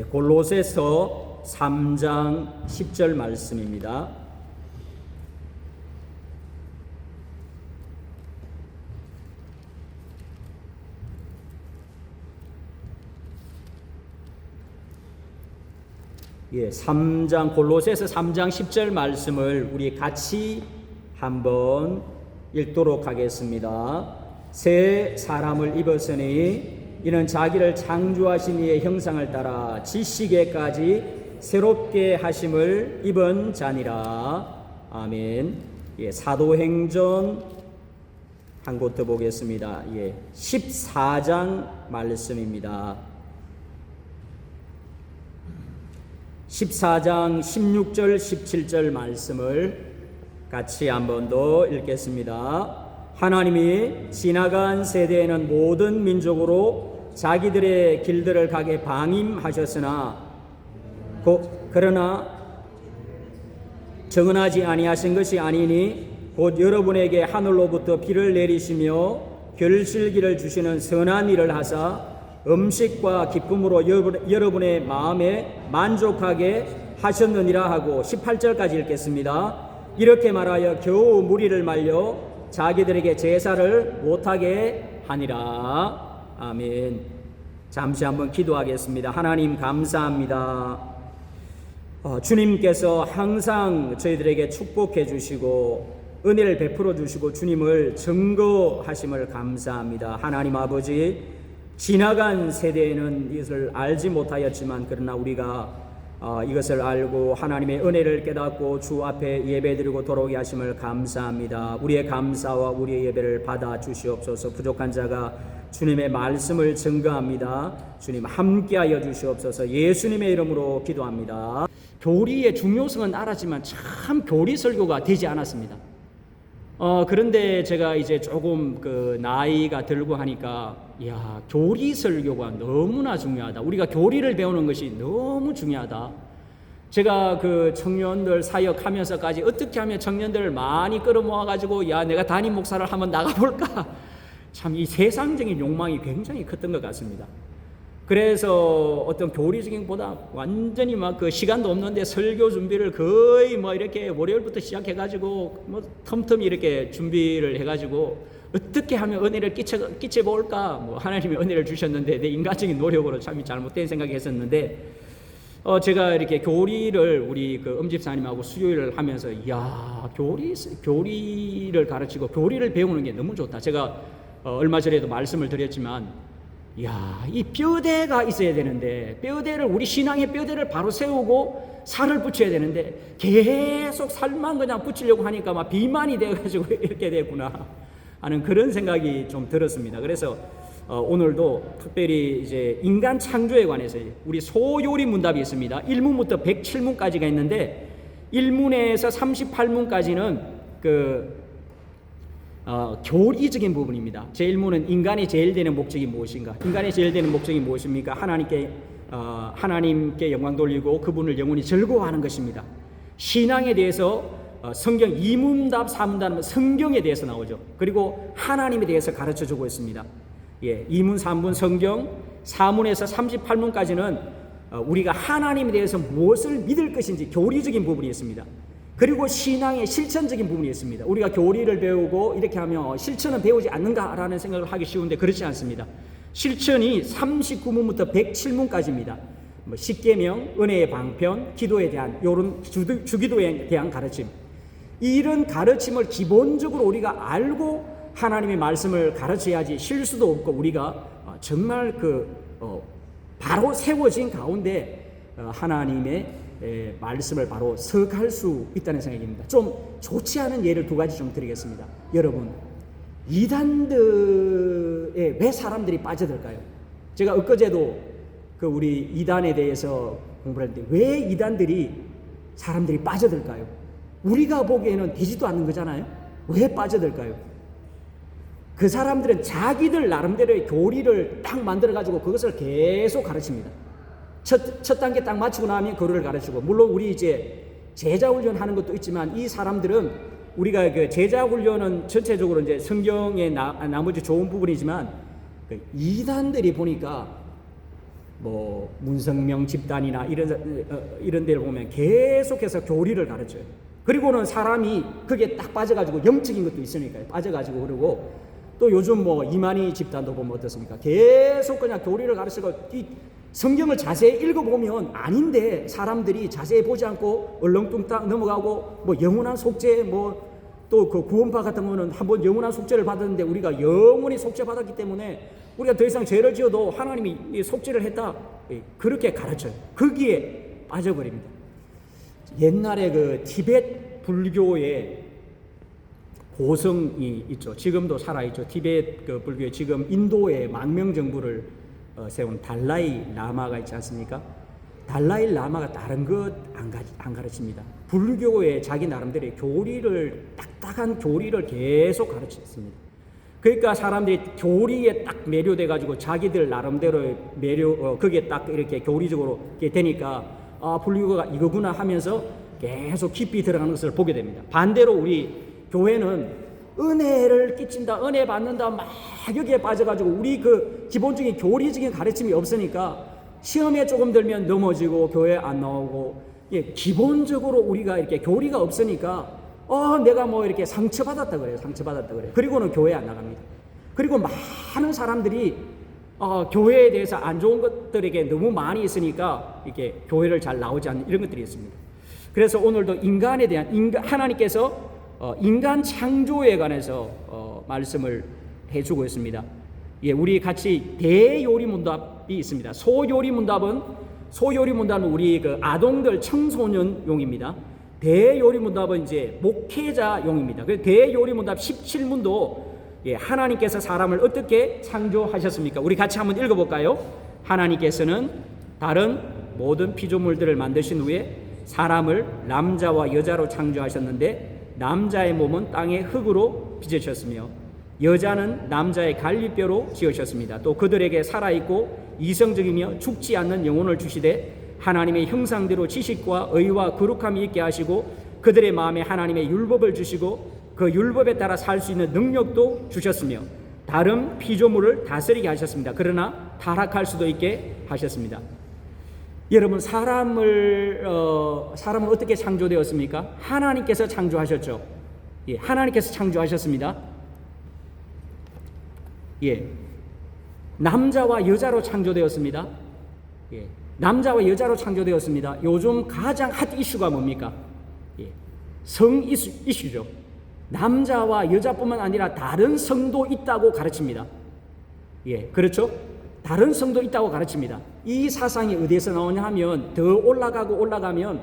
골로새서 3장 10절 말씀입니다. 골로새서 3장 10절 말씀을 우리 같이 한번 읽도록 하겠습니다. 새 사람을 입었으니 이는 자기를 창조하신 이의 형상을 따라 지식에까지 새롭게 하심을 입은 자니라. 아멘. 사도행전 한 곳 더 보겠습니다. 14장 말씀입니다. 14장 16절 17절 말씀을 같이 한 번 더 읽겠습니다. 하나님이 지나간 세대에는 모든 민족으로 자기들의 길들을 가게 방임하셨으나 그러나 정언하지 아니하신 것이 아니니 곧 여러분에게 하늘로부터 비를 내리시며 결실기를 주시는 선한 일을 하사 음식과 기쁨으로 여러분의 마음에 만족하게 하셨느니라 하고 18절까지 읽겠습니다. 이렇게 말하여 겨우 무리를 말려 자기들에게 제사를 못하게 하니라. 아멘. 잠시 한번 기도하겠습니다. 하나님 감사합니다. 주님께서 항상 저희들에게 축복해 주시고 은혜를 베풀어 주시고 주님을 증거하심을 감사합니다. 하나님 아버지, 지나간 세대에는 이것을 알지 못하였지만 그러나 우리가 이것을 알고 하나님의 은혜를 깨닫고 주 앞에 예배드리고 돌아오게 하심을 감사합니다. 우리의 감사와 우리의 예배를 받아 주시옵소서. 부족한 자가 주님의 말씀을 증거합니다. 주님 함께하여 주시옵소서. 예수님의 이름으로 기도합니다. 교리의 중요성은 알았지만 참 교리 설교가 되지 않았습니다. 그런데 제가 이제 조금 나이가 들고 하니까 교리 설교가 너무나 중요하다. 우리가 교리를 배우는 것이 너무 중요하다. 제가 청년들 사역하면서까지 어떻게 하면 청년들을 많이 끌어모아 가지고 내가 담임 목사를 한번 나가볼까? 참 이 세상적인 욕망이 굉장히 컸던 것 같습니다. 그래서 어떤 교리적인 보다 완전히 시간도 없는데 설교 준비를 거의 이렇게 월요일부터 시작해가지고 틈틈이 이렇게 준비를 해가지고 어떻게 하면 은혜를 끼쳐볼까? 하나님이 은혜를 주셨는데 내 인간적인 노력으로 참 잘못된 생각이 했었는데 제가 이렇게 교리를 우리 엄집사님하고 수요일을 하면서 교리를 가르치고 교리를 배우는 게 너무 좋다. 제가 얼마 전에도 말씀을 드렸지만 이 뼈대가 있어야 되는데 뼈대를 우리 신앙의 뼈대를 바로 세우고 살을 붙여야 되는데 계속 살만 그냥 붙이려고 하니까 비만이 돼가지고 이렇게 됐구나 하는 그런 생각이 좀 들었습니다. 그래서 오늘도 특별히 이제 인간 창조에 관해서 우리 소요리 문답이 있습니다. 1문부터 107문까지가 있는데 1문에서 38문까지는 교리적인 부분입니다. 제1문은 인간이 제일 되는 목적이 무엇인가? 인간의 제일 되는 목적이 무엇입니까? 하나님께 영광 돌리고 그분을 영원히 즐거워하는 것입니다. 신앙에 대해서 성경 2문답, 3문답은 성경에 대해서 나오죠. 그리고 하나님에 대해서 가르쳐주고 있습니다. 2문, 3문 성경, 4문에서 38문까지는 우리가 하나님에 대해서 무엇을 믿을 것인지 교리적인 부분이 있습니다. 그리고 신앙의 실천적인 부분이 있습니다. 우리가 교리를 배우고 이렇게 하면 실천은 배우지 않는가라는 생각을 하기 쉬운데 그렇지 않습니다. 실천이 39문부터 107문까지입니다. 십계명, 은혜의 방편, 기도에 대한 이런 주기도에 대한 가르침, 이런 가르침을 기본적으로 우리가 알고 하나님의 말씀을 가르쳐야지 실수도 없고 우리가 정말 바로 세워진 가운데 하나님의 말씀을 바로 서갈 수 있다는 생각입니다. 좀 좋지 않은 예를 두 가지 좀 드리겠습니다. 여러분, 이단들에 왜 사람들이 빠져들까요? 제가 엊그제도 우리 이단에 대해서 공부를 했는데 왜 이단들이 사람들이 빠져들까요? 우리가 보기에는 되지도 않는 거잖아요. 왜 빠져들까요? 그 사람들은 자기들 나름대로의 교리를 딱 만들어가지고 그것을 계속 가르칩니다. 첫 단계 딱 마치고 나면 교리를 가르치고, 물론 우리 이제 제자 훈련하는 것도 있지만 이 사람들은 우리가 제자 훈련은 전체적으로 이제 성경의 나머지 좋은 부분이지만 이단들이 보니까 뭐 문성명 집단이나 이런 데를 보면 계속해서 교리를 가르쳐요. 그리고는 사람이 그게 딱 빠져가지고 영적인 것도 있으니까요. 빠져가지고 그러고 또 요즘 뭐 이만희 집단도 보면 어떻습니까? 계속 그냥 교리를 가르치고 이 성경을 자세히 읽어보면 아닌데 사람들이 자세히 보지 않고 얼렁뚱땅 넘어가고 뭐 영원한 속죄 뭐 또 그 구원파 같은 거는 한번 영원한 속죄를 받았는데 우리가 영원히 속죄 받았기 때문에 우리가 더 이상 죄를 지어도 하나님이 속죄를 했다 그렇게 가르쳐요. 거기에 빠져버립니다. 옛날에 그 티베트 불교의 고성이 있죠. 지금도 살아있죠. 티베트 그 불교에 지금 인도에 망명정부를 세운 달라이 라마가 있지 않습니까? 달라이 라마가 다른 것 안 가르칩니다. 불교의 자기 나름대로의 교리를 딱딱한 교리를 계속 가르쳤습니다. 그러니까 사람들이 교리에 딱 매료돼 가지고 자기들 나름대로의 거기에 딱 이렇게 교리적으로 이렇게 되니까 아 불교가 이거구나 하면서 계속 깊이 들어가는 것을 보게 됩니다. 반대로 우리 교회는 은혜를 끼친다, 은혜 받는다 막 여기에 빠져가지고 우리 그 기본적인 교리적인 가르침이 없으니까 시험에 조금 들면 넘어지고 교회 안 나오고 기본적으로 우리가 이렇게 교리가 없으니까 내가 뭐 이렇게 상처받았다 그래요. 상처받았다 그래요. 그리고는 교회 안 나갑니다. 그리고 많은 사람들이 교회에 대해서 안 좋은 것들에게 너무 많이 있으니까 이렇게 교회를 잘 나오지 않는 이런 것들이 있습니다. 그래서 오늘도 인간에 대한 하나님께서 인간 창조에 관해서 말씀을 해주고 있습니다. 우리 같이 대요리문답이 있습니다. 소요리문답은 우리 그 아동들 청소년용입니다. 대요리문답은 이제 목회자용입니다. 그래서 대요리문답 17문도 하나님께서 사람을 어떻게 창조하셨습니까? 우리 같이 한번 읽어볼까요? 하나님께서는 다른 모든 피조물들을 만드신 후에 사람을 남자와 여자로 창조하셨는데 남자의 몸은 땅의 흙으로 빚으셨으며 여자는 남자의 갈비뼈로 지으셨습니다. 또 그들에게 살아있고 이성적이며 죽지 않는 영혼을 주시되 하나님의 형상대로 지식과 의와 거룩함이 있게 하시고 그들의 마음에 하나님의 율법을 주시고 그 율법에 따라 살 수 있는 능력도 주셨으며 다른 피조물을 다스리게 하셨습니다. 그러나 타락할 수도 있게 하셨습니다. 여러분 사람은 어떻게 창조되었습니까? 하나님께서 창조하셨죠. 하나님께서 창조하셨습니다. 남자와 여자로 창조되었습니다. 남자와 여자로 창조되었습니다. 요즘 가장 핫 이슈가 뭡니까? 성 이슈죠. 남자와 여자뿐만 아니라 다른 성도 있다고 가르칩니다. 그렇죠? 다른 성도 있다고 가르칩니다. 이 사상이 어디에서 나오냐 하면 더 올라가면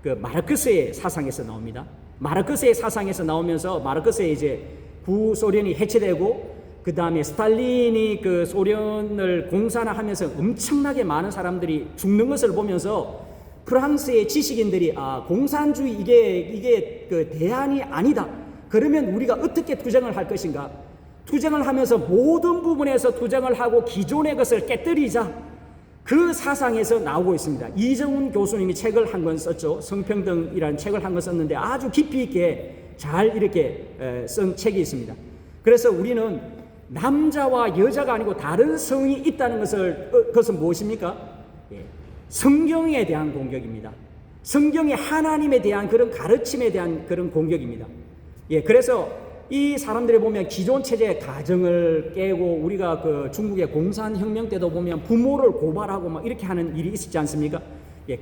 그 마르크스의 사상에서 나옵니다. 마르크스의 사상에서 나오면서 마르크스의 이제 구소련이 해체되고 그 다음에 스탈린이 그 소련을 공산화하면서 엄청나게 많은 사람들이 죽는 것을 보면서 프랑스의 지식인들이 공산주의 이게 그 대안이 아니다. 그러면 우리가 어떻게 투쟁을 할 것인가? 투쟁을 하면서 모든 부분에서 투쟁을 하고 기존의 것을 깨뜨리자. 그 사상에서 나오고 있습니다. 이정훈 교수님이 책을 한 권 썼죠. 성평등이라는 책을 한 권 썼는데 아주 깊이 있게 잘 이렇게 쓴 책이 있습니다. 그래서 우리는 남자와 여자가 아니고 다른 성이 있다는 그것은 무엇입니까? 성경에 대한 공격입니다. 성경의 하나님에 대한 그런 가르침에 대한 그런 공격입니다. 그래서 이 사람들이 보면 기존 체제의 가정을 깨고 우리가 그 중국의 공산혁명 때도 보면 부모를 고발하고 막 이렇게 하는 일이 있었지 않습니까?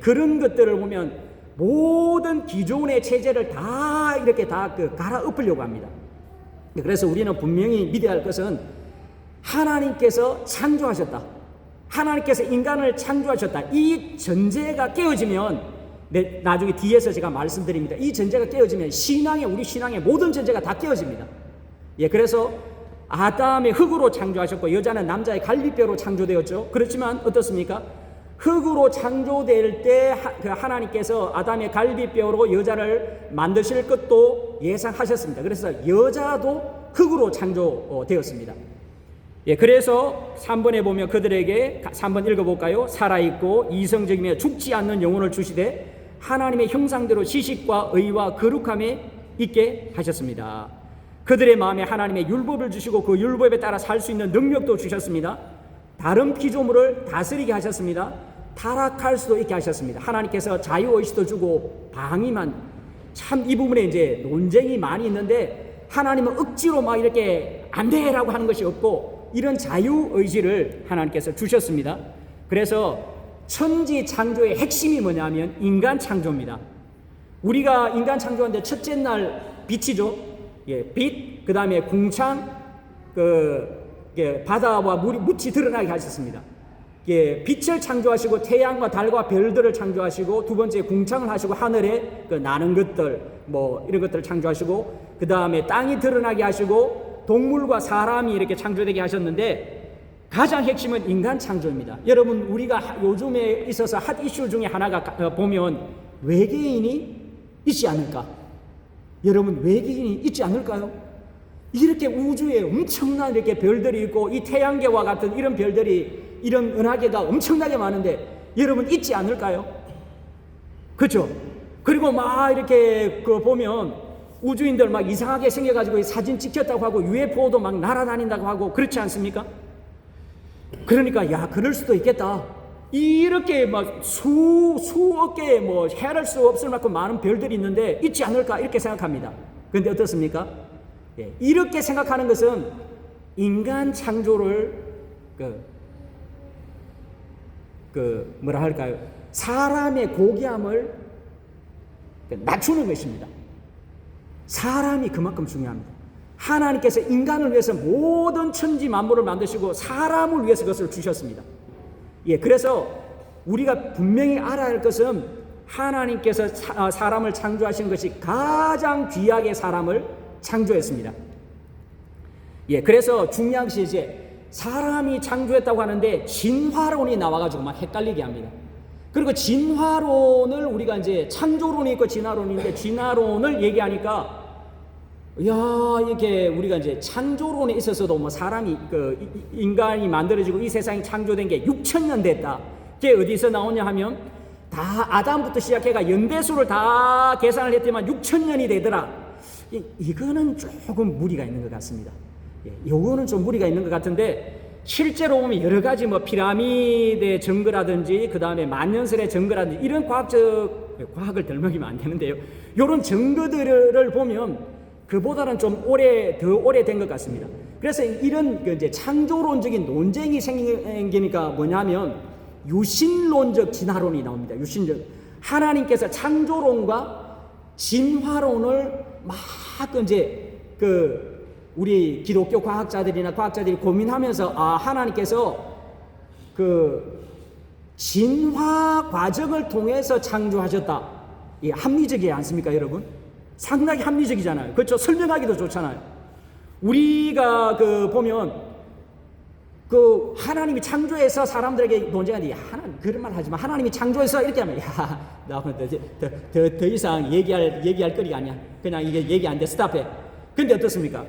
그런 것들을 보면 모든 기존의 체제를 다 이렇게 다 갈아엎으려고 합니다. 그래서 우리는 분명히 믿어야 할 것은 하나님께서 창조하셨다. 하나님께서 인간을 창조하셨다. 이 전제가 깨어지면 나중에 뒤에서 제가 말씀드립니다. 이 전제가 깨어지면 우리 신앙의 모든 전제가 다 깨어집니다. 그래서 아담의 흙으로 창조하셨고 여자는 남자의 갈비뼈로 창조되었죠. 그렇지만 어떻습니까? 흙으로 창조될 때 하나님께서 아담의 갈비뼈로 여자를 만드실 것도 예상하셨습니다. 그래서 여자도 흙으로 창조되었습니다. 그래서 3번에 보면 그들에게 3번 읽어볼까요? 살아있고 이성적이며 죽지 않는 영혼을 주시되 하나님의 형상대로 지식과 의와 거룩함에 있게 하셨습니다. 그들의 마음에 하나님의 율법을 주시고 그 율법에 따라 살 수 있는 능력도 주셨습니다. 다른 피조물을 다스리게 하셨습니다. 타락할 수도 있게 하셨습니다. 하나님께서 자유의식도 주고 방임한, 참 이 부분에 이제 논쟁이 많이 있는데, 하나님은 억지로 막 이렇게 안 돼라고 하는 것이 없고 이런 자유의지를 하나님께서 주셨습니다. 그래서 천지 창조의 핵심이 뭐냐면 인간 창조입니다. 우리가 인간 창조하는데 첫째 날 빛이죠. 빛, 그 다음에 궁창, 바다와 물이 드러나게 하셨습니다. 빛을 창조하시고 태양과 달과 별들을 창조하시고, 두 번째 궁창을 하시고 하늘에 나는 것들 뭐 이런 것들을 창조하시고, 그 다음에 땅이 드러나게 하시고 동물과 사람이 이렇게 창조되게 하셨는데, 가장 핵심은 인간 창조입니다. 여러분, 우리가 요즘에 있어서 핫 이슈 중에 하나가 보면 외계인이 있지 않을까? 여러분, 외계인이 있지 않을까요? 이렇게 우주에 엄청난 이렇게 별들이 있고, 이 태양계와 같은 이런 별들이, 이런 은하계가 엄청나게 많은데 여러분 있지 않을까요? 그렇죠? 그리고 막 이렇게 보면 우주인들 막 이상하게 생겨가지고 사진 찍혔다고 하고 UFO도 막 날아다닌다고 하고 그렇지 않습니까? 그러니까 야, 그럴 수도 있겠다. 이렇게 막 수억 개의 뭐 헤아릴 수 없을 만큼 많은 별들이 있는데 있지 않을까 이렇게 생각합니다. 그런데 어떻습니까? 이렇게 생각하는 것은 인간 창조를 뭐라 할까요? 사람의 고귀함을 낮추는 것입니다. 사람이 그만큼 중요합니다. 하나님께서 인간을 위해서 모든 천지 만물을 만드시고 사람을 위해서 그것을 주셨습니다. 그래서 우리가 분명히 알아야 할 것은 하나님께서 사람을 창조하신 것이 가장 귀하게 사람을 창조했습니다. 그래서 중요한 것이 이제 사람이 창조했다고 하는데 진화론이 나와가지고 막 헷갈리게 합니다. 그리고 진화론을 우리가 이제 창조론이 있고 진화론이 있는데, 진화론을 얘기하니까 이렇게 우리가 이제 창조론에 있어서도 뭐 사람이 인간이 만들어지고 이 세상이 창조된 게 6,000년 됐다. 그게 어디서 나오냐 하면 다 아담부터 시작해가 연대수를 다 계산을 했지만 6,000년이 되더라. 이거는 조금 무리가 있는 것 같습니다. 요거는 좀 무리가 있는 것 같은데, 실제로 보면 여러 가지 뭐 피라미드의 증거라든지 그 다음에 만년설의 증거라든지 이런 과학을 덜먹이면 안 되는데요, 이런 증거들을 보면 그보다는 좀 더 오래된 것 같습니다. 그래서 이런 이제 창조론적인 논쟁이 생기니까 뭐냐면 유신론적 진화론이 나옵니다. 유신적, 하나님께서 창조론과 진화론을 막 이제 우리 기독교 과학자들이나 과학자들이 고민하면서 하나님께서 진화 과정을 통해서 창조하셨다. 합리적이지 않습니까, 여러분? 상당히 합리적이잖아요. 그렇죠? 설명하기도 좋잖아요. 우리가 보면 하나님이 창조해서 사람들에게 논쟁하는데, 하나님 그런 말 하지 마. 하나님이 창조해서 이렇게 하면 나 더 이상 얘기할 거리가 아니야. 그냥 이게 얘기 안 돼. 스탑해. 근데 어떻습니까?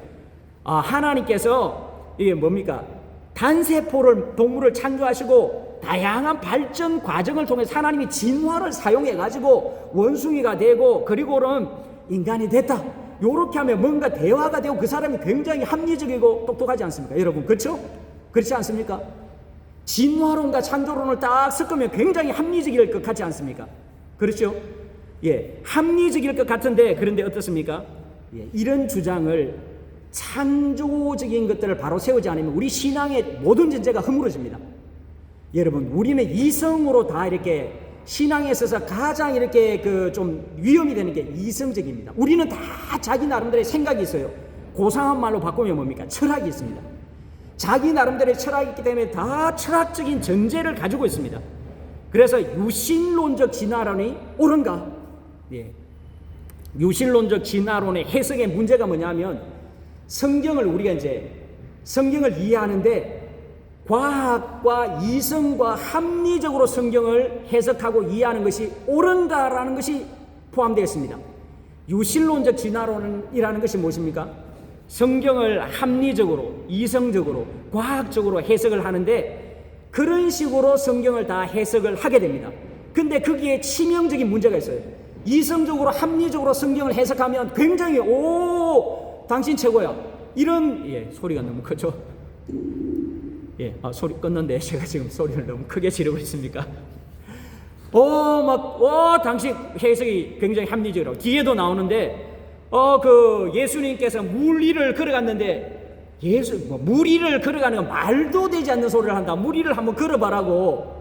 하나님께서 이게 뭡니까? 단세포를, 동물을 창조하시고 다양한 발전 과정을 통해서 하나님이 진화를 사용해 가지고 원숭이가 되고, 그리고는 인간이 됐다. 요렇게 하면 뭔가 대화가 되고 그 사람이 굉장히 합리적이고 똑똑하지 않습니까, 여러분? 그렇죠? 그렇지 않습니까? 진화론과 창조론을 딱 섞으면 굉장히 합리적일 것 같지 않습니까? 그렇죠? 합리적일 것 같은데, 그런데 어떻습니까? 이런 주장을, 창조적인 것들을 바로 세우지 않으면 우리 신앙의 모든 전제가 허물어집니다. 여러분, 우리는 이성으로 다 이렇게 신앙에 있어서 가장 이렇게 좀 위험이 되는 게 이성적입니다. 우리는 다 자기 나름대로의 생각이 있어요. 고상한 말로 바꾸면 뭡니까? 철학이 있습니다. 자기 나름대로의 철학이 있기 때문에 다 철학적인 전제를 가지고 있습니다. 그래서 유신론적 진화론이 옳은가? 유신론적 진화론의 해석의 문제가 뭐냐면, 우리가 이제 성경을 이해하는데 과학과 이성과 합리적으로 성경을 해석하고 이해하는 것이 옳은가라는 것이 포함되어 있습니다. 유신론적 진화론이라는 것이 무엇입니까? 성경을 합리적으로, 이성적으로, 과학적으로 해석을 하는데 그런 식으로 성경을 다 해석을 하게 됩니다. 근데 거기에 치명적인 문제가 있어요. 이성적으로, 합리적으로 성경을 해석하면 굉장히 당신 최고야. 이런 소리가 너무 크죠. 예, 소리 껐는데 제가 지금 소리를 너무 크게 지르고 있습니까? 당시 해석이 굉장히 합리적으로 뒤에도 나오는데, 예수님께서 물 위를 걸어갔는데, 물 위를 걸어가는 건 말도 되지 않는 소리를 한다. 물 위를 한번 걸어봐라고.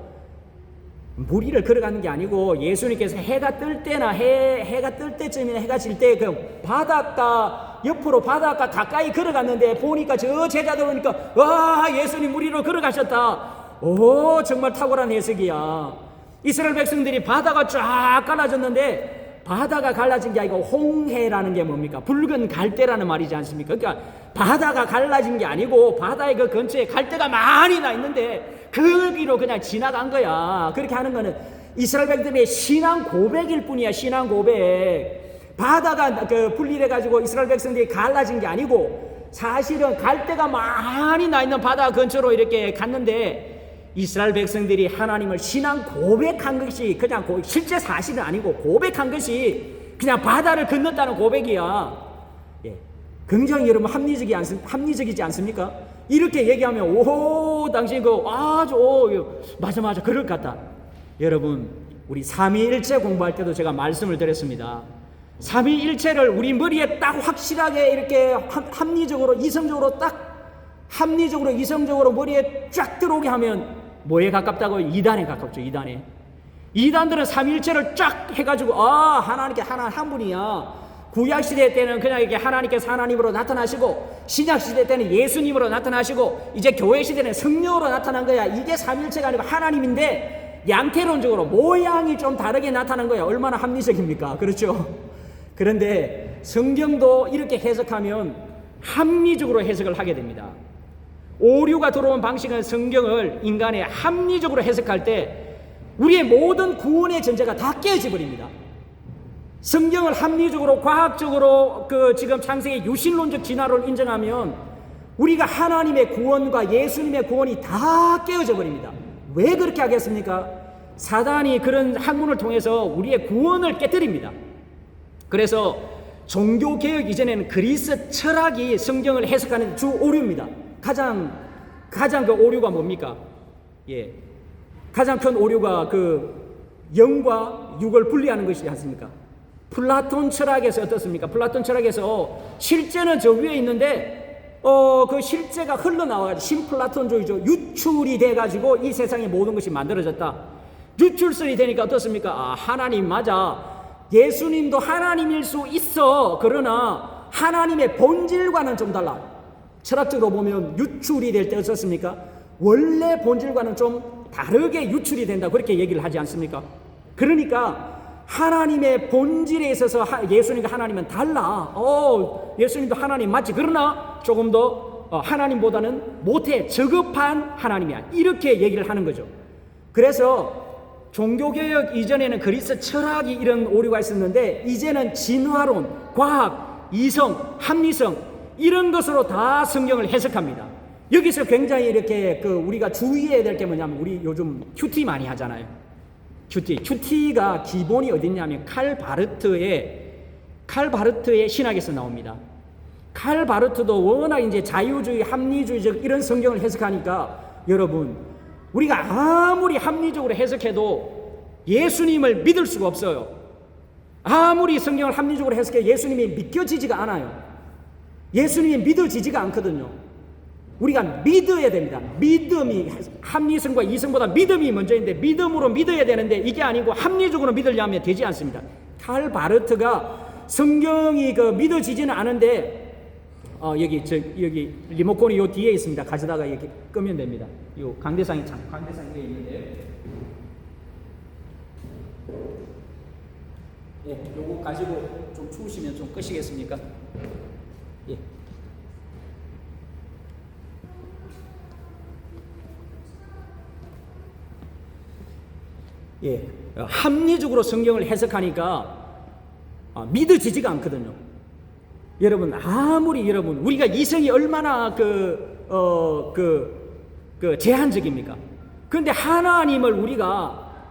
물 위를 걸어가는 게 아니고, 예수님께서 해가 뜰 때나 해가 뜰 때쯤이나 해가 질 때 그 바닷가 옆으로 바닷가 가까이 걸어갔는데, 보니까 저 제자들 오니까 와, 예수님 물 위로 걸어가셨다. 오, 정말 탁월한 해석이야. 이스라엘 백성들이 바다가 쫙 갈라졌는데, 바다가 갈라진 게 아니고 홍해라는 게 뭡니까? 붉은 갈대라는 말이지 않습니까? 그러니까 바다가 갈라진 게 아니고 바다의 그 근처에 갈대가 많이 나 있는데 거기로 그냥 지나간 거야. 그렇게 하는 거는 이스라엘 백성들의 신앙 고백일 뿐이야. 신앙 고백. 바다가 분리돼 가지고 이스라엘 백성들이 갈라진 게 아니고 사실은 갈대가 많이 나 있는 바다 근처로 이렇게 갔는데, 이스라엘 백성들이 하나님을 신앙 고백한 것이 그냥 실제 사실은 아니고 고백한 것이 그냥 바다를 건넜다는 고백이야. 예, 굉장히 여러분 합리적이지 않습니까? 이렇게 얘기하면 당신 맞아 그럴 것 같다. 여러분, 우리 삼위일체 공부할 때도 제가 말씀을 드렸습니다. 삼위일체를 우리 머리에 딱 확실하게 이렇게 합리적으로 이성적으로 머리에 쫙 들어오게 하면 뭐에 가깝다고? 이단에 가깝죠. 이단들은 삼위일체를 쫙 해가지고 하나님께 한 분이야. 구약시대 때는 그냥 이렇게 하나님께서 하나님으로 나타나시고, 신약시대 때는 예수님으로 나타나시고, 이제 교회시대는 성령으로 나타난 거야. 이게 삼위일체가 아니고 하나님인데 양태론적으로 모양이 좀 다르게 나타난 거야. 얼마나 합리적입니까? 그렇죠? 그런데 성경도 이렇게 해석하면 합리적으로 해석을 하게 됩니다. 오류가 들어온 방식은 성경을 인간의 합리적으로 해석할 때 우리의 모든 구원의 전제가 다 깨어져 버립니다. 성경을 합리적으로 과학적으로 지금 창세기 유신론적 진화론을 인정하면 우리가 하나님의 구원과 예수님의 구원이 다 깨어져 버립니다. 왜 그렇게 하겠습니까? 사단이 그런 학문을 통해서 우리의 구원을 깨뜨립니다. 그래서 종교개혁 이전에는 그리스 철학이 성경을 해석하는 주 오류입니다. 가장 그 오류가 뭡니까? 예, 가장 큰 오류가 영과 육을 분리하는 것이지 않습니까? 플라톤 철학에서 어떻습니까? 플라톤 철학에서 실제는 저 위에 있는데 그 실제가 흘러나와가지고 신플라톤주의죠. 유출이 돼가지고 이 세상의 모든 것이 만들어졌다. 유출설이 되니까 어떻습니까? 하나님 맞아. 예수님도 하나님일 수 있어. 그러나 하나님의 본질과는 좀 달라. 철학적으로 보면 유출이 될 때 어떻습니까? 원래 본질과는 좀 다르게 유출이 된다. 그렇게 얘기를 하지 않습니까? 그러니까 하나님의 본질에 있어서 예수님과 하나님은 달라. 예수님도 하나님 맞지. 그러나 조금 더 하나님보다는 못해 저급한 하나님이야. 이렇게 얘기를 하는 거죠. 그래서 종교개혁 이전에는 그리스 철학이 이런 오류가 있었는데, 이제는 진화론, 과학, 이성, 합리성 이런 것으로 다 성경을 해석합니다. 여기서 굉장히 이렇게 우리가 주의해야 될 게 뭐냐면, 우리 요즘 큐티 많이 하잖아요. 큐티가 기본이 어딨냐면 칼 바르트의 신학에서 나옵니다. 칼 바르트도 워낙 이제 자유주의, 합리주의적 이런 성경을 해석하니까, 여러분, 우리가 아무리 합리적으로 해석해도 예수님을 믿을 수가 없어요. 아무리 성경을 합리적으로 해석해 예수님이 믿겨지지가 않아요. 예수님이 믿어지지가 않거든요. 우리가 믿어야 됩니다. 믿음이 합리성과 이성보다 믿음이 먼저인데, 믿음으로 믿어야 되는데 이게 아니고 합리적으로 믿으려면 되지 않습니다. 칼 바르트가 성경이 믿어지지는 않은데, 여기 리모컨이 요 뒤에 있습니다. 가져다가 이렇게 끄면 됩니다. 요 강대상이 뒤에 있는데, 예, 요거 가지고 좀 추우시면 좀 끄시겠습니까? 예. 예, 합리적으로 성경을 해석하니까 믿어지지가 않거든요. 여러분, 우리가 이성이 얼마나 제한적입니까? 그런데 하나님을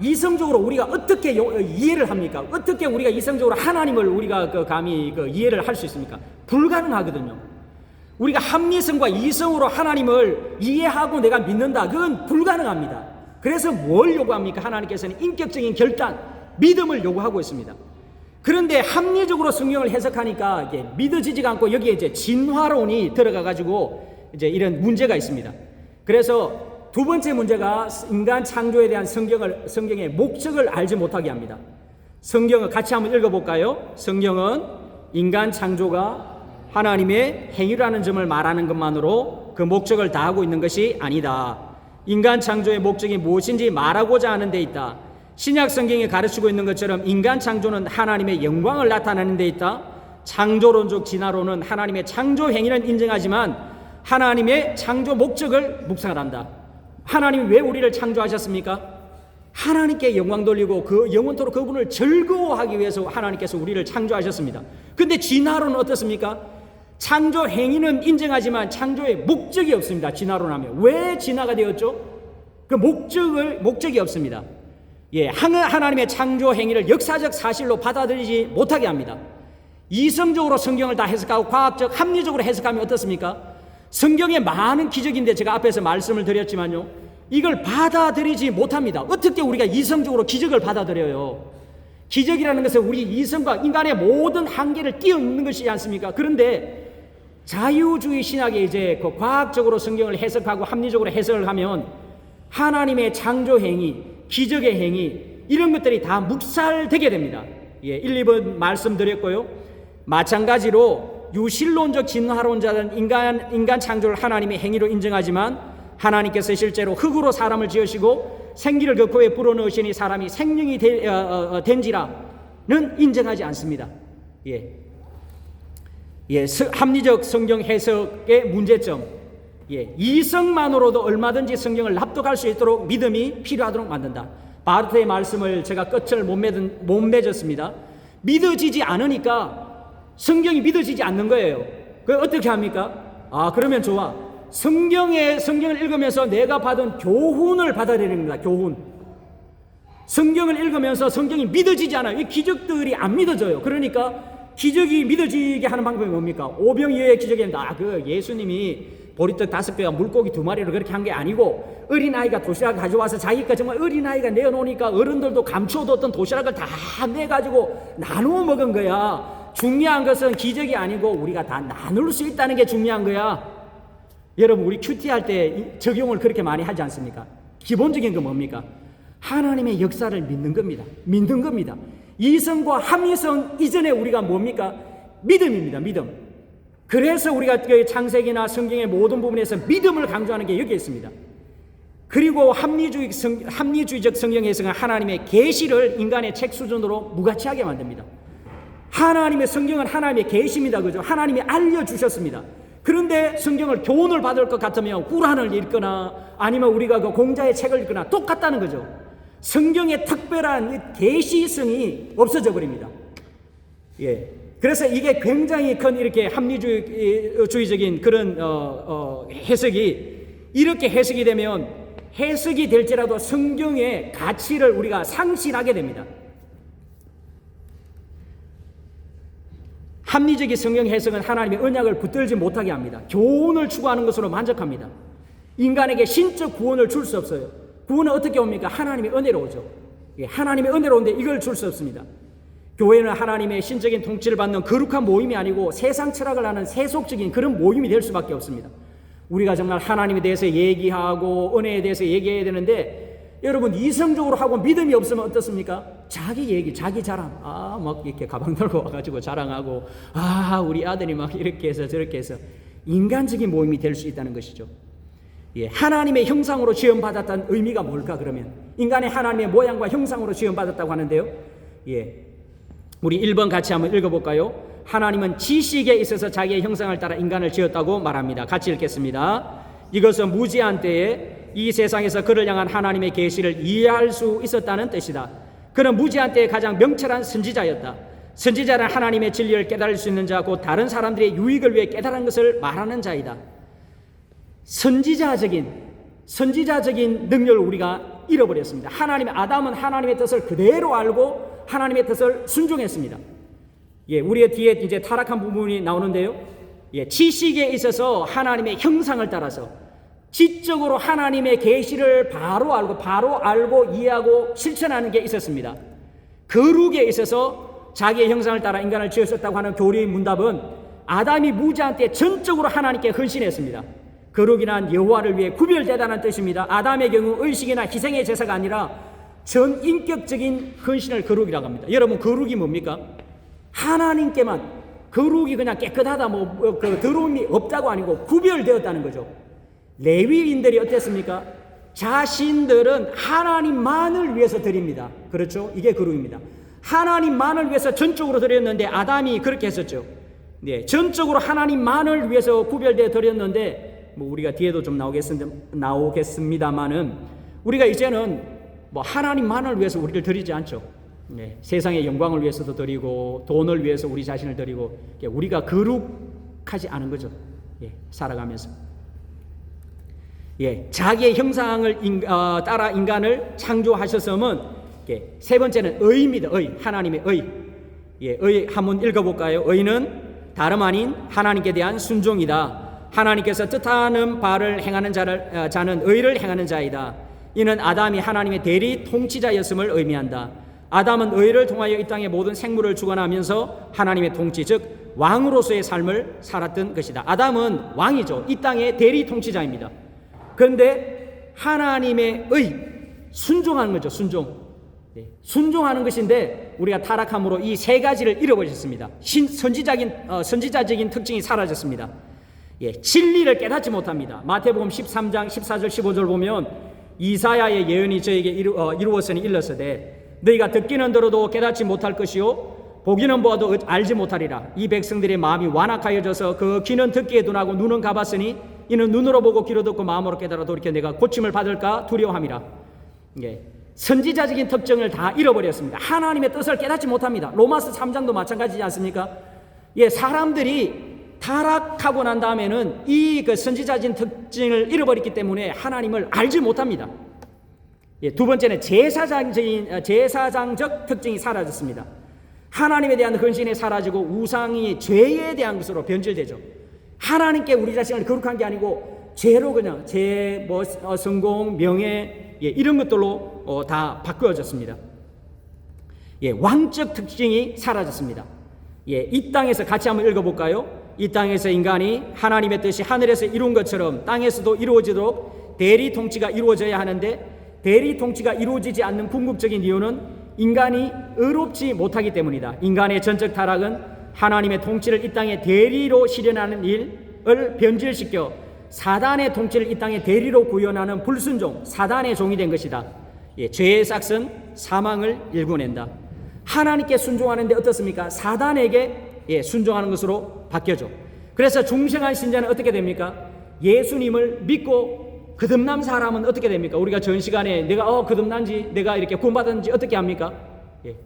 이성적으로 우리가 어떻게 이해를 합니까? 어떻게 우리가 이성적으로 하나님을 우리가 감히 이해를 할 수 있습니까? 불가능하거든요. 우리가 합리성과 이성으로 하나님을 이해하고 내가 믿는다. 그건 불가능합니다. 그래서 뭘 요구합니까? 하나님께서는 인격적인 결단, 믿음을 요구하고 있습니다. 그런데 합리적으로 성경을 해석하니까 이게 믿어지지가 않고 여기에 이제 진화론이 들어가 가지고 이제 이런 문제가 있습니다. 그래서 두 번째 문제가 인간 창조에 대한 성경의 목적을 알지 못하게 합니다. 성경을 같이 한번 읽어볼까요? 성경은 인간 창조가 하나님의 행위라는 점을 말하는 것만으로 그 목적을 다하고 있는 것이 아니다. 인간 창조의 목적이 무엇인지 말하고자 하는 데 있다. 신약 성경이 가르치고 있는 것처럼 인간 창조는 하나님의 영광을 나타내는 데 있다. 창조론적 진화론은 하나님의 창조 행위는 인정하지만 하나님의 창조 목적을 묵상을 한다. 하나님이 왜 우리를 창조하셨습니까? 하나님께 영광 돌리고 그 영원토록 그분을 즐거워하기 위해서 하나님께서 우리를 창조하셨습니다. 근데 진화론은 어떻습니까? 창조 행위는 인정하지만 창조의 목적이 없습니다. 진화론 하면. 왜 진화가 되었죠? 그 목적이 없습니다. 하나님의 창조 행위를 역사적 사실로 받아들이지 못하게 합니다. 이성적으로 성경을 다 해석하고 과학적 합리적으로 해석하면 어떻습니까? 성경에 많은 기적인데 제가 앞에서 말씀을 드렸지만요, 이걸 받아들이지 못합니다. 어떻게 우리가 이성적으로 기적을 받아들여요? 기적이라는 것은 우리 이성과 인간의 모든 한계를 뛰어넘는 것이지 않습니까? 그런데 자유주의 신학에 이제 그 과학적으로 성경을 해석하고 합리적으로 해석을 하면 하나님의 창조 행위, 기적의 행위, 이런 것들이 다 묵살되게 됩니다. 1, 2번 말씀드렸고요. 마찬가지로 유실론적 진화론자는 인간 창조를 하나님의 행위로 인정하지만 하나님께서 실제로 흙으로 사람을 지으시고 생기를 그 코에 불어넣으시니 사람이 생명이 된지라는 인정하지 않습니다. 합리적 성경 해석의 문제점, 이성만으로도 얼마든지 성경을 납득할 수 있도록 믿음이 필요하도록 만든다. 바르트의 말씀을 제가 끝을 못 맺었습니다. 믿어지지 않으니까 성경이 믿어지지 않는 거예요. 그걸 어떻게 합니까? 그러면 좋아. 성경을 읽으면서 내가 받은 교훈을 받아들이는 겁니다. 교훈. 성경을 읽으면서 성경이 믿어지지 않아요. 이 기적들이 안 믿어져요. 그러니까 기적이 믿어지게 하는 방법이 뭡니까? 오병이어의 기적입니다. 그 예수님이 보리떡 5개와 물고기 2마리를 그렇게 한 게 아니고 어린아이가 도시락을 가져와서 자기가 정말 어린아이가 내어놓으니까 어른들도 감추어뒀던 도시락을 다 내가지고 나누어 먹은 거야. 중요한 것은 기적이 아니고 우리가 다 나눌 수 있다는 게 중요한 거야. 여러분, 우리 큐티 할 때 적용을 그렇게 많이 하지 않습니까? 기본적인 건 뭡니까? 하나님의 역사를 믿는 겁니다. 이성과 합리성 이전에 우리가 뭡니까? 믿음입니다. 믿음. 그래서 우리가 창세기나 성경의 모든 부분에서 믿음을 강조하는 게 여기에 있습니다. 그리고 합리주의적 성경 해석은 하나님의 계시를 인간의 책 수준으로 무가치하게 만듭니다. 하나님의 성경은 하나님의 계시입니다. 그죠? 하나님이 알려주셨습니다. 그런데 성경을 교훈을 받을 것 같으면 꾸란을 읽거나 아니면 우리가 그 공자의 책을 읽거나 똑같다는 거죠. 성경의 특별한 계시성이 없어져 버립니다. 그래서 이게 굉장히 큰 이렇게 합리주의적인 그런 해석이 이렇게 해석이 되면 해석이 될지라도 성경의 가치를 우리가 상실하게 됩니다. 합리적인 성경 해석은 하나님의 언약을 붙들지 못하게 합니다. 교훈을 추구하는 것으로 만족합니다. 인간에게 신적 구원을 줄 수 없어요. 구원은 어떻게 옵니까? 하나님의 은혜로 오죠. 하나님의 은혜로 오는데 이걸 줄 수 없습니다. 교회는 하나님의 신적인 통치를 받는 거룩한 모임이 아니고 세상 철학을 하는 세속적인 그런 모임이 될 수밖에 없습니다. 우리가 정말 하나님에 대해서 얘기하고 은혜에 대해서 얘기해야 되는데 여러분, 이성적으로 하고 믿음이 없으면 어떻습니까? 자기 얘기, 자기 자랑. 막 이렇게 가방 들고 와가지고 자랑하고, 우리 아들이 막 이렇게 해서 저렇게 해서 인간적인 모임이 될 수 있다는 것이죠. 하나님의 형상으로 지음받았다는 의미가 뭘까, 그러면? 인간의 하나님의 모양과 형상으로 지음받았다고 하는데요. 우리 1번 같이 한번 읽어볼까요? 하나님은 지식에 있어서 자기의 형상을 따라 인간을 지었다고 말합니다. 같이 읽겠습니다. 이것은 무지한 때에 이 세상에서 그를 향한 하나님의 계시를 이해할 수 있었다는 뜻이다. 그는 무지한 때에 가장 명철한 선지자였다. 선지자는 하나님의 진리를 깨달을 수 있는 자, 곧 다른 사람들의 유익을 위해 깨달은 것을 말하는 자이다. 선지자적인 능력을 우리가 잃어버렸습니다. 아담은 하나님의 뜻을 그대로 알고 하나님의 뜻을 순종했습니다. 우리의 뒤에 이제 타락한 부분이 나오는데요. 지식에 있어서 하나님의 형상을 따라서 지적으로 하나님의 계시를 바로 알고 이해하고 실천하는 게 있었습니다. 거룩에 있어서 자기의 형상을 따라 인간을 지으셨다고 하는 교리의 문답은 아담이 무지한 때 전적으로 하나님께 헌신했습니다. 거룩이란 여호와를 위해 구별되다는 뜻입니다. 아담의 경우 의식이나 희생의 제사가 아니라 전인격적인 헌신을 거룩이라고 합니다. 여러분, 거룩이 뭡니까? 하나님께만, 거룩이 그냥 깨끗하다, 더러움이 없다고 아니고 구별되었다는 거죠. 레위인들이 어땠습니까? 자신들은 하나님만을 위해서 드립니다. 그렇죠? 이게 거룩입니다. 하나님만을 위해서 전적으로 드렸는데 아담이 그렇게 했었죠. 전적으로 하나님만을 위해서 구별되어 드렸는데 우리가 뒤에도 좀 나오겠습니다만은 우리가 이제는 하나님만을 위해서 우리를 드리지 않죠. 세상의 영광을 위해서도 드리고 돈을 위해서 우리 자신을 드리고 우리가 거룩하지 않은 거죠. 살아가면서 자기의 형상을 따라 인간을 창조하셨음은 세 번째는 의입니다. 하나님의 의 한번 읽어볼까요? 의는 다름 아닌 하나님께 대한 순종이다. 하나님께서 뜻하는 바를 행하는 자는 의를 행하는 자이다. 이는 아담이 하나님의 대리 통치자였음을 의미한다. 아담은 의를 통하여 이 땅의 모든 생물을 주관하면서 하나님의 통치, 즉 왕으로서의 삶을 살았던 것이다. 아담은 왕이죠. 이 땅의 대리 통치자입니다. 그런데 하나님의 순종하는 거죠. 순종하는 것인데 우리가 타락함으로 이 세 가지를 잃어버렸습니다. 선지자적인 특징이 사라졌습니다. 진리를 깨닫지 못합니다. 마태복음 13장 14절 15절 보면 이사야의 예언이 저에게 이루었으니 일렀으되 너희가 듣기는 들어도 깨닫지 못할 것이요 보기는 보아도 알지 못하리라. 이 백성들의 마음이 완악하여져서 그 귀는 듣기에 둔하고 눈은 가봤으니 이는 눈으로 보고 귀로 듣고 마음으로 깨달아 돌이켜 내가 고침을 받을까 두려워함이라. 선지자적인 특징을 다 잃어버렸습니다. 하나님의 뜻을 깨닫지 못합니다. 로마서 3장도 마찬가지지 않습니까? 사람들이 타락하고 난 다음에는 이 선지자적인 특징을 잃어버렸기 때문에 하나님을 알지 못합니다. 두 번째는 제사장적 특징이 사라졌습니다. 하나님에 대한 헌신이 사라지고 우상이 죄에 대한 것으로 변질되죠. 하나님께 우리 자신을 거룩한 게 아니고 죄로 그냥 성공, 명예 이런 것들로 다 바꾸어졌습니다. 왕적 특징이 사라졌습니다. 이 땅에서 같이 한번 읽어볼까요? 이 땅에서 인간이 하나님의 뜻이 하늘에서 이룬 것처럼 땅에서도 이루어지도록 대리 통치가 이루어져야 하는데 대리 통치가 이루어지지 않는 궁극적인 이유는 인간이 의롭지 못하기 때문이다. 인간의 전적 타락은 하나님의 통치를 이 땅에 대리로 실현하는 일을 변질시켜 사단의 통치를 이 땅에 대리로 구현하는 불순종, 사단의 종이 된 것이다. 죄의 싹은 사망을 일궈낸다. 하나님께 순종하는데 어떻습니까? 사단에게 순종하는 것으로 바뀌어져. 그래서 중생한 신자는 어떻게 됩니까? 예수님을 믿고 거듭난 사람은 어떻게 됩니까? 우리가 전 시간에 내가 거듭난지 내가 이렇게 구원받았는지 어떻게 합니까?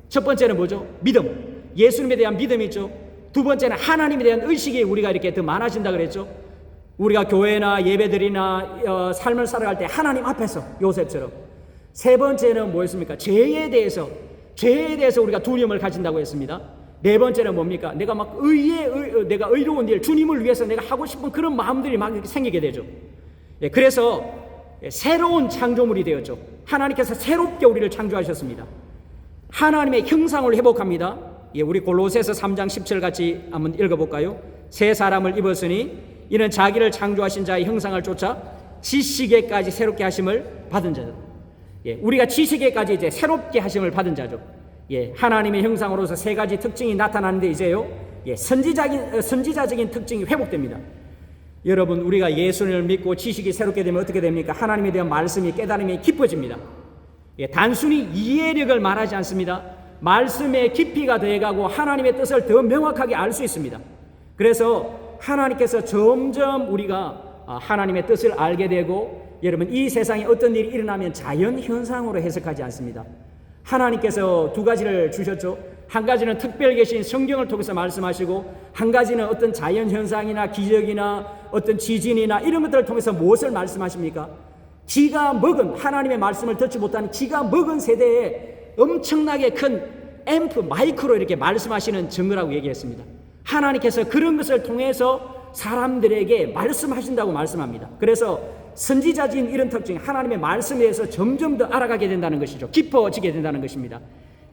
첫 번째는 뭐죠? 믿음. 예수님에 대한 믿음이 있죠. 두 번째는 하나님에 대한 의식이 우리가 이렇게 더 많아진다 그랬죠. 우리가 교회나 예배드리나 삶을 살아갈 때 하나님 앞에서 요셉처럼. 세 번째는 뭐였습니까? 죄에 대해서 우리가 두려움을 가진다고 했습니다. 네 번째는 뭡니까? 내가 내가 의로운 일, 주님을 위해서 내가 하고 싶은 그런 마음들이 막 생기게 되죠. 그래서 새로운 창조물이 되었죠. 하나님께서 새롭게 우리를 창조하셨습니다. 하나님의 형상을 회복합니다. 우리 골로새서 3장 10절 같이 한번 읽어볼까요? 새 사람을 입었으니 이는 자기를 창조하신 자의 형상을 쫓아 지식에까지 새롭게 하심을 받은 자죠. 우리가 지식에까지 이제 새롭게 하심을 받은 자죠. 하나님의 형상으로서 세 가지 특징이 나타나는데 이제요, 선지자적인 특징이 회복됩니다. 여러분, 우리가 예수님을 믿고 지식이 새롭게 되면 어떻게 됩니까? 하나님에 대한 말씀이 깨달음이 깊어집니다. 단순히 이해력을 말하지 않습니다. 말씀의 깊이가 더해가고 하나님의 뜻을 더 명확하게 알 수 있습니다. 그래서 하나님께서 점점 우리가 하나님의 뜻을 알게 되고, 여러분, 이 세상에 어떤 일이 일어나면 자연 현상으로 해석하지 않습니다. 하나님께서 두 가지를 주셨죠. 한 가지는 특별 계신 성경을 통해서 말씀하시고, 한 가지는 어떤 자연 현상이나 기적이나 어떤 지진이나 이런 것들을 통해서 무엇을 말씀하십니까? 기가 먹은, 하나님의 말씀을 듣지 못하는 기가 먹은 세대에 엄청나게 큰 마이크로 이렇게 말씀하시는 증거라고 얘기했습니다. 하나님께서 그런 것을 통해서 사람들에게 말씀하신다고 말씀합니다. 그래서 선지자진 이런 특징, 하나님의 말씀에 대해서 점점 더 알아가게 된다는 것이죠. 깊어지게 된다는 것입니다.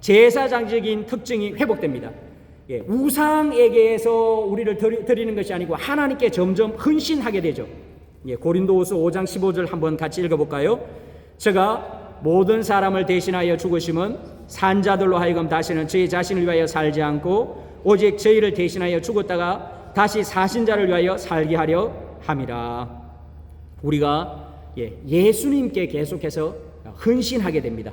제사장적인 특징이 회복됩니다. 우상에게서 우리를 드리는 것이 아니고 하나님께 점점 헌신하게 되죠. 고린도후서 5장 15절 한번 같이 읽어볼까요? 저가 모든 사람을 대신하여 죽으심은 산자들로 하여금 다시는 저희 자신을 위하여 살지 않고 오직 저희를 대신하여 죽었다가 다시 사신 자를 위하여 살게 하려 함이라. 우리가 예수님께 계속해서 헌신하게 됩니다.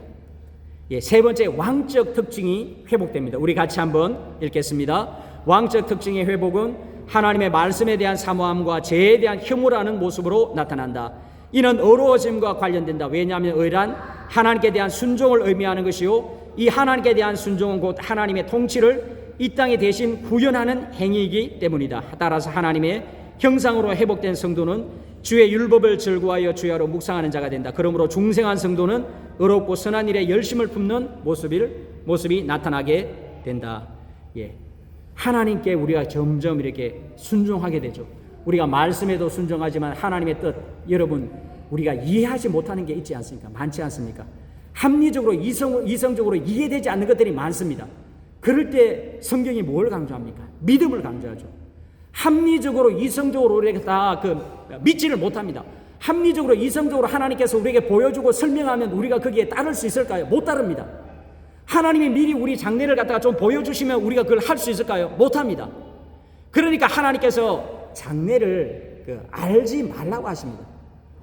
세 번째, 왕적 특징이 회복됩니다. 우리 같이 한번 읽겠습니다. 왕적 특징의 회복은 하나님의 말씀에 대한 사모함과 죄에 대한 혐오라는 모습으로 나타난다. 이는 어려워짐과 관련된다. 왜냐하면 의란 하나님께 대한 순종을 의미하는 것이요, 이 하나님께 대한 순종은 곧 하나님의 통치를 이 땅에 대신 구현하는 행위이기 때문이다. 따라서 하나님의 형상으로 회복된 성도는 주의 율법을 즐거워하여 주야로 묵상하는 자가 된다. 그러므로 중생한 성도는 의롭고 선한 일에 열심을 품는 모습이 나타나게 된다. 하나님께 우리가 점점 이렇게 순종하게 되죠. 우리가 말씀에도 순종하지만 하나님의 뜻, 여러분, 우리가 이해하지 못하는 게 있지 않습니까? 많지 않습니까? 합리적으로 이성적으로 이해되지 않는 것들이 많습니다. 그럴 때 성경이 뭘 강조합니까? 믿음을 강조하죠. 합리적으로 이성적으로 우리가 다 믿지를 못합니다. 합리적으로 이성적으로 하나님께서 우리에게 보여주고 설명하면 우리가 거기에 따를 수 있을까요? 못 따릅니다. 하나님이 미리 우리 장래를 갖다가 좀 보여주시면 우리가 그걸 할 수 있을까요? 못합니다. 그러니까 하나님께서 장래를 알지 말라고 하십니다.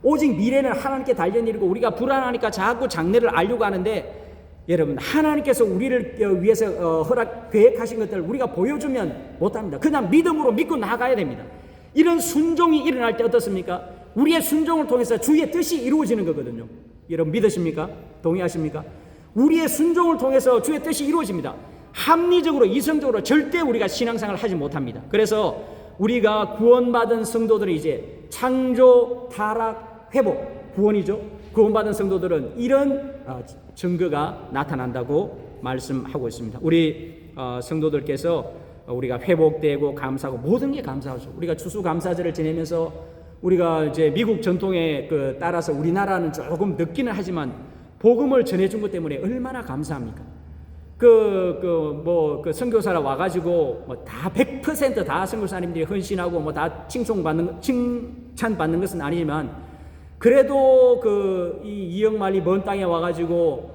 오직 미래는 하나님께 달린 일이고 우리가 불안하니까 자꾸 장래를 알려고 하는데, 여러분, 하나님께서 우리를 위해서 계획하신 것들을 우리가 보여주면 못합니다. 그냥 믿음으로 믿고 나가야 됩니다. 이런 순종이 일어날 때 어떻습니까? 우리의 순종을 통해서 주의 뜻이 이루어지는 거거든요. 여러분 믿으십니까? 동의하십니까? 우리의 순종을 통해서 주의 뜻이 이루어집니다. 합리적으로 이성적으로 절대 우리가 신앙생활을 하지 못합니다. 그래서 우리가 구원받은 성도들은 이제 창조, 타락, 회복, 구원이죠. 구원받은 성도들은 이런 증거가 나타난다고 말씀하고 있습니다. 우리 성도들께서 우리가 회복되고 감사하고 모든 게 감사하죠. 우리가 추수감사절을 지내면서 우리가 이제 미국 전통에 따라서 우리나라는 조금 늦기는 하지만 복음을 전해준 것 때문에 얼마나 감사합니까? 선교사라 와가지고 다 100% 다 선교사님들이 헌신하고 다 칭찬받는 것은 아니지만, 그래도 이 이역만리 먼 땅에 와가지고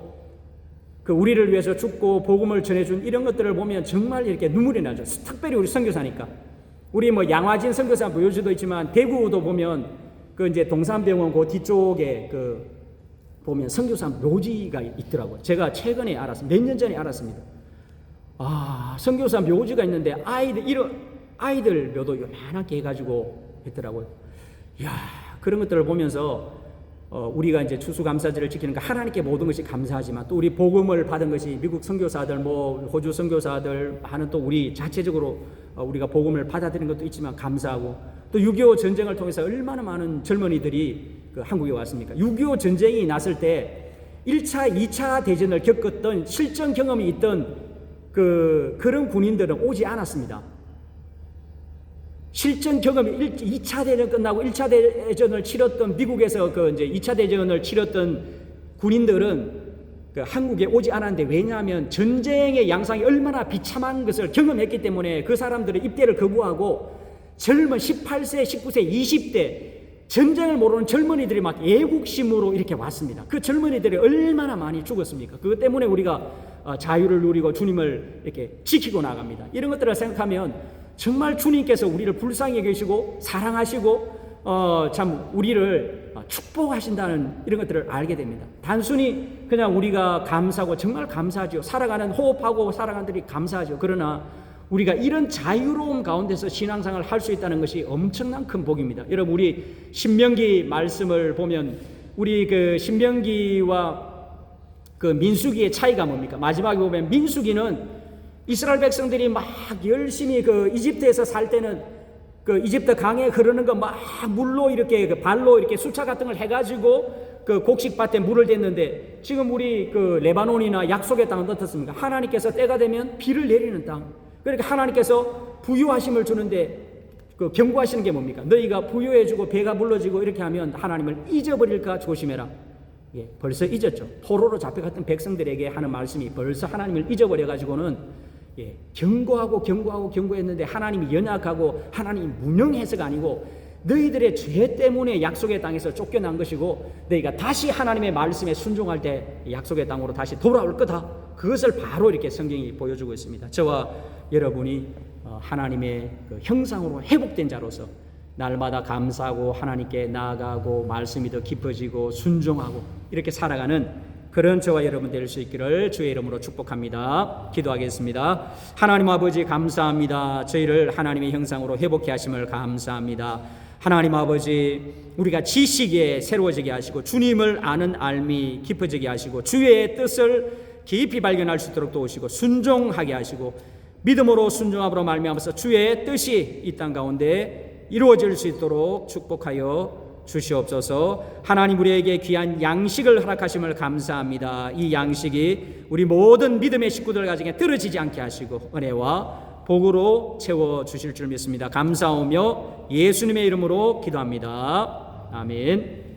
우리를 위해서 죽고 복음을 전해준 이런 것들을 보면 정말 이렇게 눈물이 나죠. 특별히 우리 선교사니까. 우리 양화진 선교사 묘지도 있지만 대구도 보면 이제 동산병원 그 뒤쪽에 보면 선교사 묘지가 있더라고요. 제가 최근에 알았습니다. 몇 년 전에 알았습니다. 선교사 묘지가 있는데 아이들 묘도 요만하게 해가지고 했더라고요. 이야, 그런 것들을 보면서 우리가 이제 추수감사절을 지키니까 하나님께 모든 것이 감사하지만 또 우리 복음을 받은 것이 미국 선교사들, 호주 선교사들 하는 또 우리 자체적으로 우리가 복음을 받아들이는 것도 있지만 감사하고, 또 6.25 전쟁을 통해서 얼마나 많은 젊은이들이 한국에 왔습니까? 6.25 전쟁이 났을 때 1차, 2차 대전을 겪었던 실전 경험이 있던 그런 군인들은 오지 않았습니다. 실전 경험이 2차 대전 끝나고 1차 대전을 치렀던 미국에서 이제 2차 대전을 치렀던 군인들은 한국에 오지 않았는데, 왜냐하면 전쟁의 양상이 얼마나 비참한 것을 경험했기 때문에 그 사람들의 입대를 거부하고 젊은 18세, 19세, 20대 전쟁을 모르는 젊은이들이 막 애국심으로 이렇게 왔습니다. 그 젊은이들이 얼마나 많이 죽었습니까? 그것 때문에 우리가 자유를 누리고 주님을 이렇게 지키고 나갑니다. 이런 것들을 생각하면 정말 주님께서 우리를 불쌍히 여기시고 사랑하시고 참 우리를 축복하신다는 이런 것들을 알게 됩니다. 단순히 그냥 우리가 감사하고 정말 감사하죠. 살아가는 호흡하고 살아가는 들이 감사하죠. 그러나 우리가 이런 자유로움 가운데서 신앙생활을 할 수 있다는 것이 엄청난 큰 복입니다. 여러분, 우리 신명기 말씀을 보면 우리 신명기와 민수기의 차이가 뭡니까? 마지막에 보면 민수기는 이스라엘 백성들이 막 열심히 이집트에서 살 때는 이집트 강에 흐르는 거 막 물로 이렇게 발로 이렇게 수차 같은 걸 해가지고 곡식밭에 물을 댔는데, 지금 우리 레바논이나 약속의 땅은 어떻습니까? 하나님께서 때가 되면 비를 내리는 땅. 그러니까 하나님께서 부유하심을 주는데 그 경고하시는 게 뭡니까? 너희가 부유해지고 배가 불러지고 이렇게 하면 하나님을 잊어버릴까 조심해라. 예, 벌써 잊었죠. 포로로 잡혀갔던 백성들에게 하는 말씀이 벌써 하나님을 잊어버려가지고는 경고했는데 하나님이 연약하고 하나님이 무능해서가 아니고 너희들의 죄 때문에 약속의 땅에서 쫓겨난 것이고 너희가 다시 하나님의 말씀에 순종할 때 약속의 땅으로 다시 돌아올 거다. 그것을 바로 이렇게 성경이 보여주고 있습니다. 저와 여러분이 하나님의 그 형상으로 회복된 자로서 날마다 감사하고 하나님께 나아가고 말씀이 더 깊어지고 순종하고 이렇게 살아가는 그런 저와 여러분 될 수 있기를 주의 이름으로 축복합니다. 기도하겠습니다. 하나님 아버지 감사합니다. 저희를 하나님의 형상으로 회복해 하심을 감사합니다. 하나님 아버지, 우리가 지식에 새로워지게 하시고 주님을 아는 알미 깊어지게 하시고 주의 뜻을 깊이 발견할 수 있도록 도우시고 순종하게 하시고 믿음으로 순종함으로 말미암아서 주의 뜻이 이 땅 가운데 이루어질 수 있도록 축복하여 주시옵소서. 하나님 우리에게 귀한 양식을 허락하심을 감사합니다. 이 양식이 우리 모든 믿음의 식구들 가정에 떨어지지 않게 하시고 은혜와 복으로 채워주실 줄 믿습니다. 감사하며 예수님의 이름으로 기도합니다. 아멘.